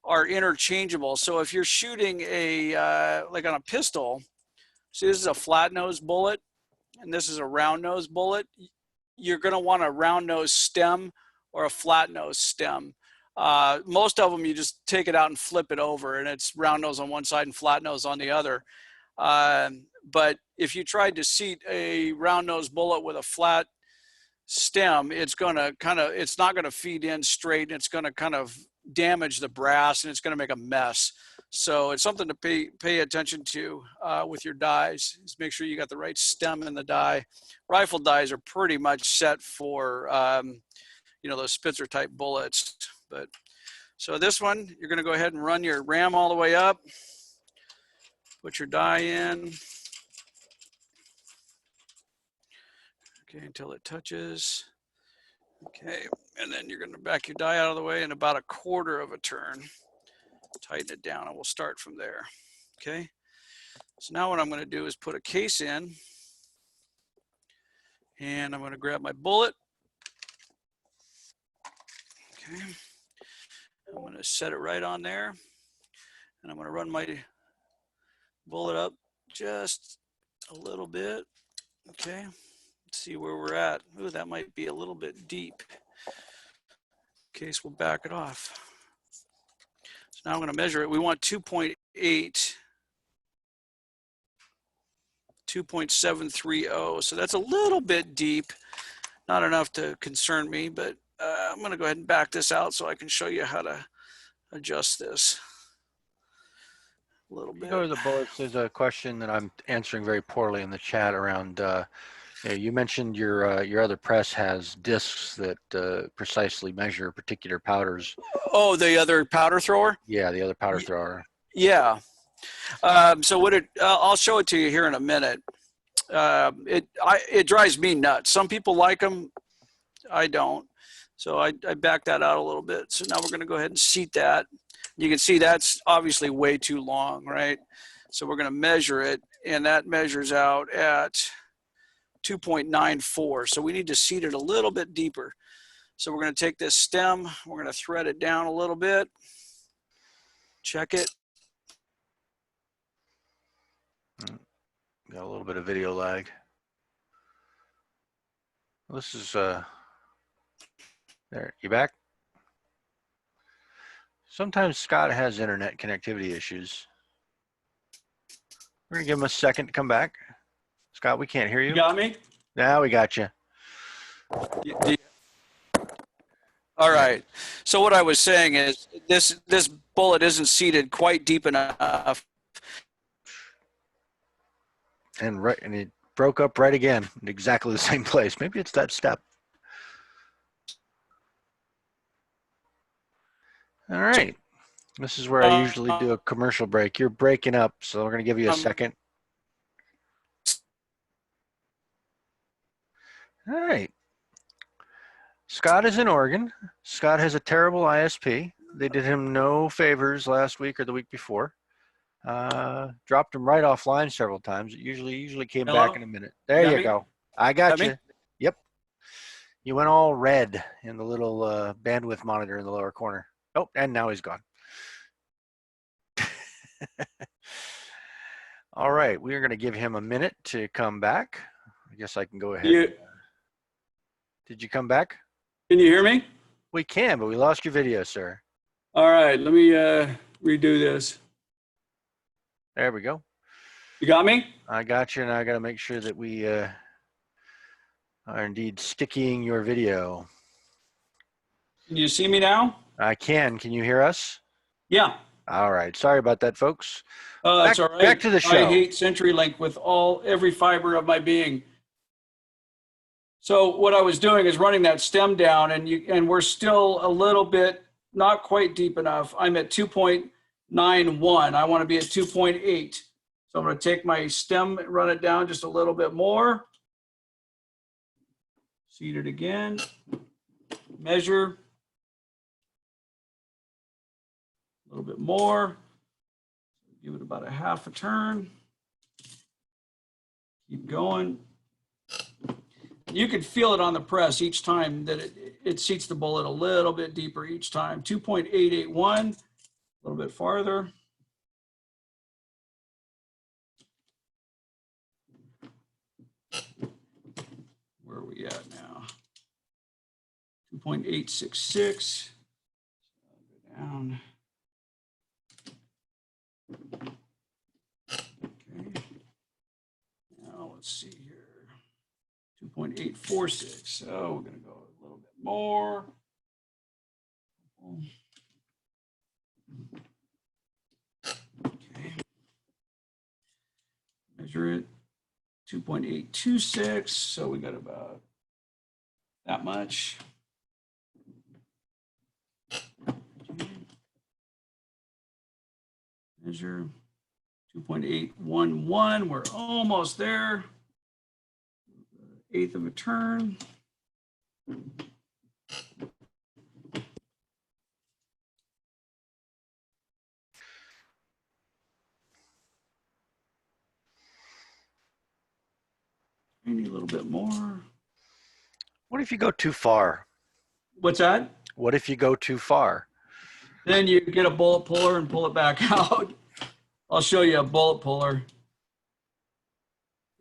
are interchangeable. So if you're shooting a, like on a pistol, see this is a flat nose bullet and this is a round nose bullet, you're going to want a round nose stem or a flat nose stem. Most of them, you just take it out and flip it over and it's round nose on one side and flat nose on the other. But if you tried to seat a round nose bullet with a flat stem, it's going to it's not going to feed in straight. It's going to kind of damage the brass and it's going to make a mess. So it's something to pay attention to with your dies. Just make sure you got the right stem in the die. Rifle dies are pretty much set for you know, those Spitzer type bullets. But so this one, you're going to go ahead and run your ram all the way up, put your die in, okay, until it touches. Okay, and then you're going to back your die out of the way in about 1/4 of a turn, tighten it down, and we'll start from there. Okay, so now what I'm going to do is put a case in, and I'm going to grab my bullet. Okay, I'm going to set it right on there, and I'm going to run my bullet up just a little bit. Okay, let's see where we're at. Ooh, that might be a little bit deep. In case we'll back it off. So now I'm going to measure it. We want 2.8, 2.730. So that's a little bit deep. Not enough to concern me, but I'm going to go ahead and back this out so I can show you how to adjust this a little bit. Go to the bullets. There's a question that I'm answering very poorly in the chat around. You mentioned your other press has discs that precisely measure particular powders. Oh, the other powder thrower? Yeah, the other powder thrower. Yeah. So what I'll show it to you here in a minute. It drives me nuts. Some people like them. I don't. So I back that out a little bit. So now we're going to go ahead and seat that. You can see that's obviously way too long, right? So we're going to measure it, and that measures out at 2.94. So we need to seat it a little bit deeper. So we're going to take this stem, we're going to thread it down a little bit, check it. Got a little bit of video lag. This is there. You back? Sometimes Scott has internet connectivity issues. We're gonna give him a second to come back. Scott, we can't hear you. You got me? Now we got you. All right. So what I was saying is this bullet isn't seated quite deep enough. And it broke up right again in exactly the same place. Maybe it's that step. All right. This is where I usually do a commercial break. You're breaking up, so we're going to give you a second. All right. Scott is in Oregon. Scott has a terrible ISP. They did him no favors last week or the week before. Dropped him right offline several times. It usually came back in a minute. There you go. I got you. Yep. You went all red in the little bandwidth monitor in the lower corner. Oh, and now he's gone. All right, we are going to give him a minute to come back. I guess I can go ahead. Did you come back? Can you hear me? We can, but we lost your video, sir. All right, let me redo this. There we go. You got me? I got you, and I got to make sure that we are indeed stickying your video. Can you see me now? I can. Can you hear us? Yeah. All right. Sorry about that, folks. That's all right. Back to the show. I hate CenturyLink with every fiber of my being. So what I was doing is running that stem down, and we're still a little bit not quite deep enough. I'm at 2.91. I want to be at 2.8. So I'm going to take my stem and run it down just a little bit more. Seat it again. Measure. A little bit more. Give it about a half a turn. Keep going. You can feel it on the press each time that it seats the bullet a little bit deeper each time. 2.881, a little bit farther. Where are we at now? 2.866. Go down. Okay. Now let's see here. 2.846. So we're going to go a little bit more. Okay. Measure it. 2.826. So we got about that much. Okay. Measure 2.811. We're almost there. Eighth of a turn. Maybe a little bit more. What if you go too far? What's that? What if you go too far? Then you get a bullet puller and pull it back out. I'll show you a bullet puller.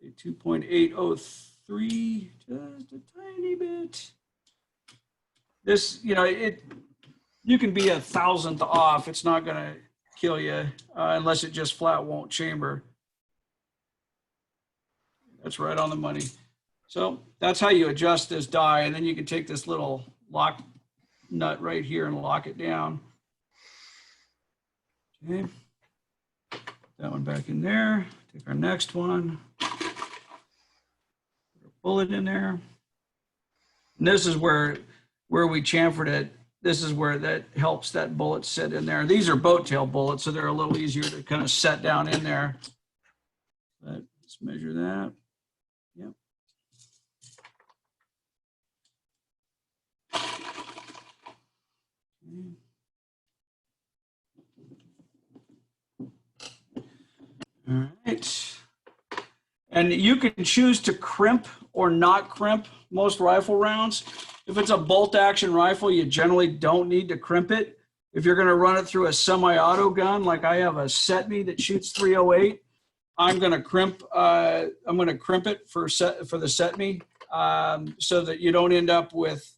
2.803, just a tiny bit. This, you know, you can be 1,000th off. It's not going to kill you unless it just flat won't chamber. That's right on the money. So that's how you adjust this die. And then you can take this little lock nut right here and lock it down. Okay. That one back in there. Take our next one. Put a bullet in there. And this is where we chamfered it. This is where that helps that bullet sit in there. These are boat tail bullets, so they're a little easier to kind of set down in there. But let's measure that. Yep. All right. And you can choose to crimp or not crimp most rifle rounds. If it's a bolt action rifle, you generally don't need to crimp it. If you're going to run it through a semi-auto gun, like I have a Setme that shoots 308, I'm going to crimp it for the Setme so that you don't end up with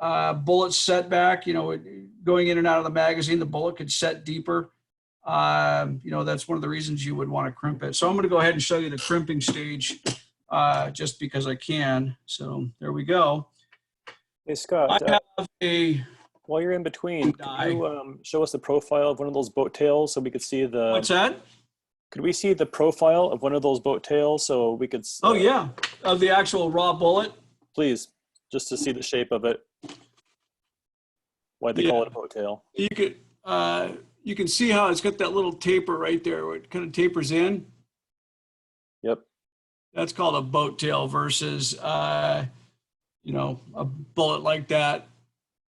bullet setback. You know, going in and out of the magazine, the bullet could set deeper. You know, that's one of the reasons you would want to crimp it. So I'm going to go ahead and show you the crimping stage just because I can. So there we go. Hey, Scott, I have a, while you're in between, can you show us the profile of one of those boat tails so we could see the... What's that? Could we see the profile of one of those boat tails so we could... Oh, yeah. Of the actual raw bullet? Please, just to see the shape of it. Why'd they call it a boat tail? You can see how it's got that little taper right there where it kind of tapers in. Yep. That's called a boat tail versus, you know, a bullet like that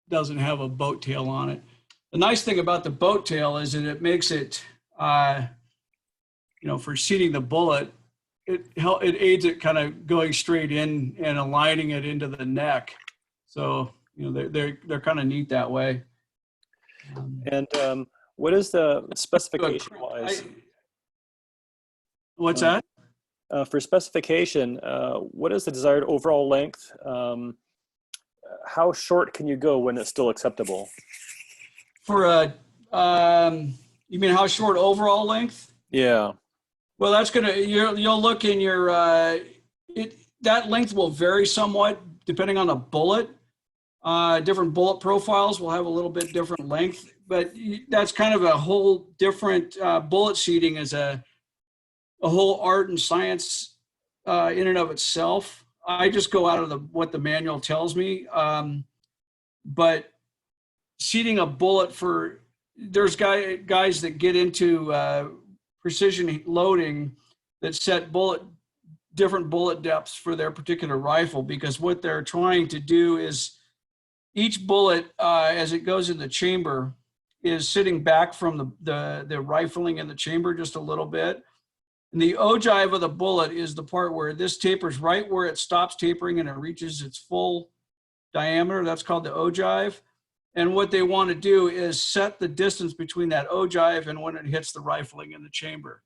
doesn't have a boat tail on it. The nice thing about the boat tail is that it makes it, you know, for seating the bullet, it aids it kind of going straight in and aligning it into the neck. So, you know, they're kind of neat that way. And what is the specification wise? What's that? For specification, what is the desired overall length? How short can you go when it's still acceptable? For a, you mean how short overall length? Yeah. Well, that's gonna, you'll look in your, that length will vary somewhat depending on the bullet. Different bullet profiles will have a little bit different length, but that's kind of a whole different, bullet seating is a whole art and science in and of itself. I just go out of what the manual tells me. But seating a bullet for, there's guys that get into precision loading that set different bullet depths for their particular rifle, because what they're trying to do is each bullet as it goes in the chamber is sitting back from the rifling in the chamber just a little bit. And the ogive of the bullet is the part where this tapers right where it stops tapering and it reaches its full diameter. That's called the ogive. And what they want to do is set the distance between that ogive and when it hits the rifling in the chamber.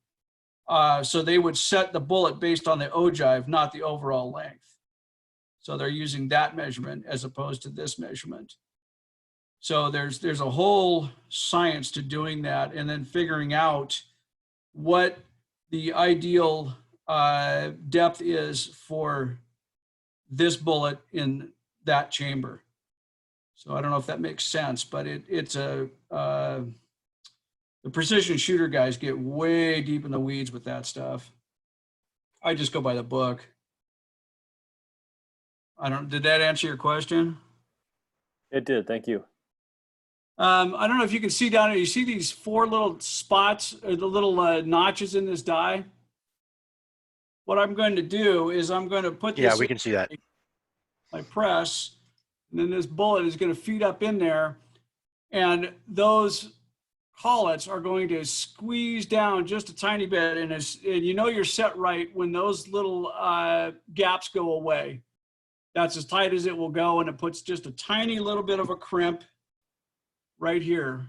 So they would set the bullet based on the ogive, not the overall length. So they're using that measurement as opposed to this measurement. So there's a whole science to doing that and then figuring out what the ideal depth is for this bullet in that chamber. So I don't know if that makes sense, but the precision shooter guys get way deep in the weeds with that stuff. I just go by the book. Did that answer your question? It did, thank you. I don't know if you can see down here, you see these 4 little spots, or the little notches in this die? What I'm going to do is I'm going to put this, Yeah, we can see that. my press, and then this bullet is going to feed up in there, and those collets are going to squeeze down just a tiny bit, and you know you're set right when those little gaps go away. That's as tight as it will go, and it puts just a tiny little bit of a crimp right here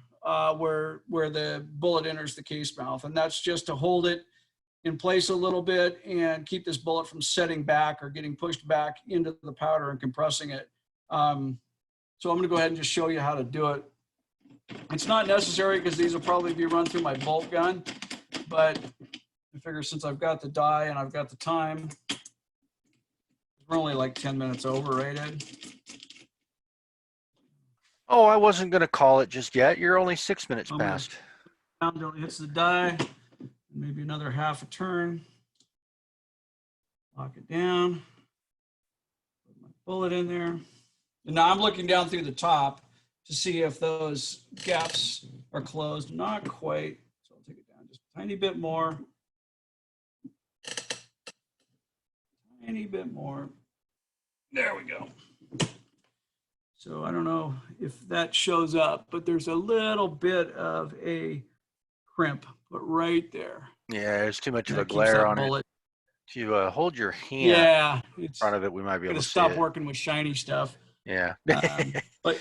where the bullet enters the case mouth. And that's just to hold it in place a little bit and keep this bullet from setting back or getting pushed back into the powder and compressing it. So I'm going to go ahead and just show you how to do it. It's not necessary because these will probably be run through my bolt gun, but I figure since I've got the die and I've got the time, we're only like 10 minutes over, right, Ed? Oh, I wasn't going to call it just yet. You're only 6 minutes past. Down until it hits the die, maybe another half a turn. Lock it down. Put my bullet in there. And now I'm looking down through the top to see if those gaps are closed. Not quite. So I'll take it down just a tiny bit more. Tiny bit more. There we go. So I don't know if that shows up, but there's a little bit of a crimp, but right there. Yeah, there's too much of a That keeps glare that on bullet. it. If you hold your hand Yeah, in it's front of it, we might be able gonna to see stop it. working with shiny stuff. Yeah. But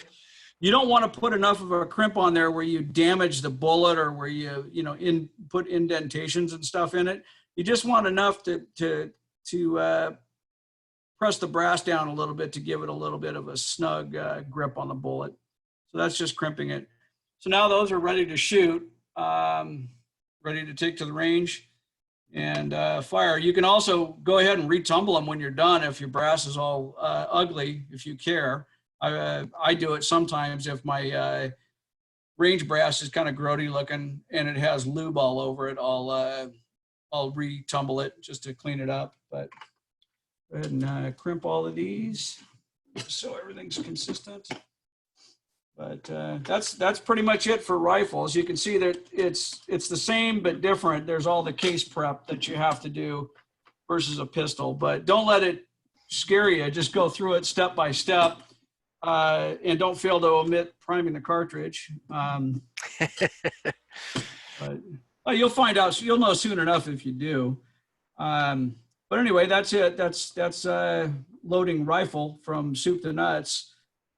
you don't want to put enough of a crimp on there where you damage the bullet or where you put indentations and stuff in it. You just want enough to press the brass down a little bit to give it a little bit of a snug grip on the bullet. So that's just crimping it. So now those are ready to shoot, ready to take to the range and fire. You can also go ahead and retumble them when you're done if your brass is all ugly, if you care. I do it sometimes if my range brass is kind of grody looking and it has lube all over it. I'll retumble it just to clean it up. But go ahead and crimp all of these so everything's consistent. But that's pretty much it for rifles. You can see that it's the same but different. There's all the case prep that you have to do versus a pistol. But don't let it scare you. Just go through it step by step, and don't fail to omit priming the cartridge. But you'll find out. You'll know soon enough if you do. But anyway, that's it. That's loading rifle from soup to nuts.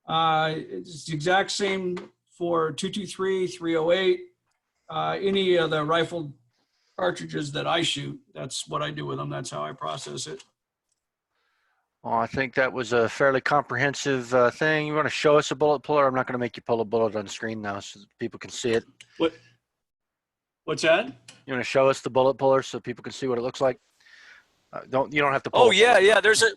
It's the exact same for 223, 308, any of the rifle cartridges that I shoot. That's what I do with them. That's how I process it. Well, I think that was a fairly comprehensive thing. You want to show us a bullet puller? I'm not going to make you pull a bullet on screen now so that people can see it. What's that? You want to show us the bullet puller so people can see what it looks like? You don't have to pull. Oh, yeah. There's a.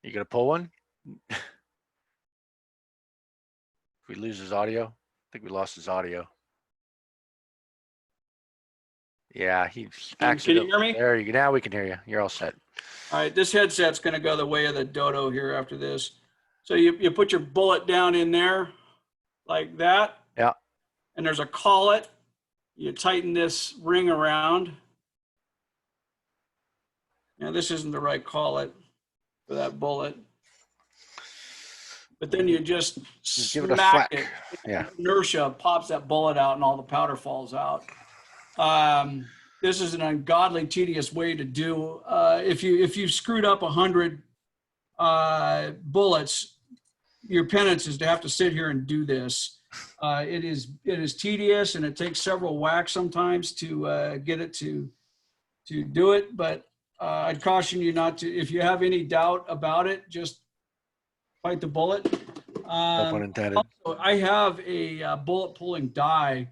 You gonna pull one? If we lose his audio, I think we lost his audio. Yeah, he accidentally. Can you hear me? There you go. Now we can hear you. You're all set. All right, this headset's going to go the way of the dodo here after this. So you put your bullet down in there like that. Yeah. And there's a collet. You tighten this ring around. Now this isn't the right collet for that bullet. But then you just give it a smack whack. it. Yeah. Inertia pops that bullet out and all the powder falls out. This is an ungodly tedious way to do. If you screwed up 100 bullets, your penance is to have to sit here and do this. It is tedious and it takes several whacks sometimes to get it to do it. But I'd caution you not to. If you have any doubt about it, just bite the bullet. No pun intended. Also, I have a bullet pulling die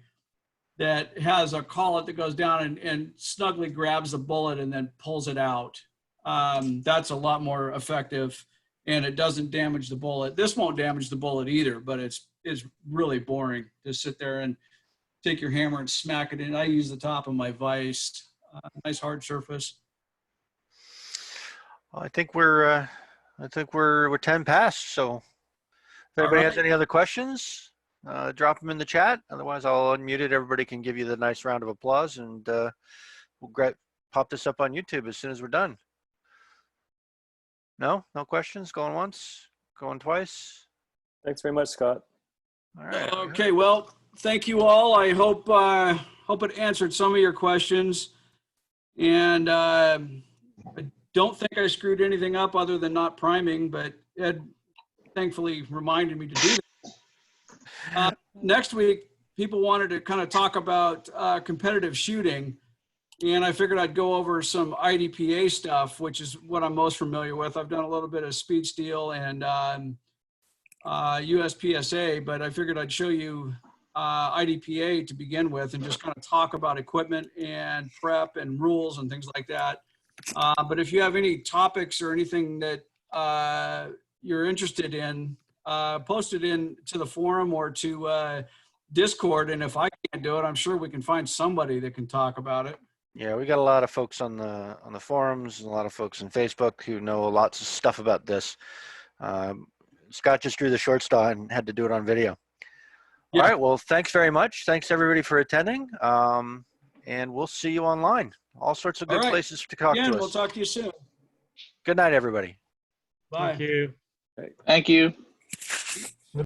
that has a collet that goes down and snugly grabs the bullet and then pulls it out. That's a lot more effective and it doesn't damage the bullet. This won't damage the bullet either, but it's really boring to sit there and take your hammer and smack it in. I use the top of my vise, nice hard surface. Well, I think we're 10 past. So if anybody has any other questions, drop them in the chat. Otherwise, I'll unmute it. Everybody can give you the nice round of applause, and we'll pop this up on YouTube as soon as we're done. No questions? Going once? Going twice? Thanks very much, Scott. All right. Okay, well, thank you all. I hope it answered some of your questions. And don't think I screwed anything up other than not priming, but Ed thankfully reminded me to do that. Next week, people wanted to kind of talk about competitive shooting. And I figured I'd go over some IDPA stuff, which is what I'm most familiar with. I've done a little bit of speed steel and USPSA, but I figured I'd show you IDPA to begin with and just kind of talk about equipment and prep and rules and things like that. But if you have any topics or anything that you're interested in, post it in to the forum or to Discord. And if I can't do it, I'm sure we can find somebody that can talk about it. Yeah, we got a lot of folks on the forums and a lot of folks on Facebook who know lots of stuff about this. Scott just drew the short straw and had to do it on video. Yeah. All right, well, thanks very much. Thanks everybody for attending. And we'll see you online. All sorts of good places to talk to us. We'll talk to you soon. Good night, everybody. Bye. Thank you. Thank you.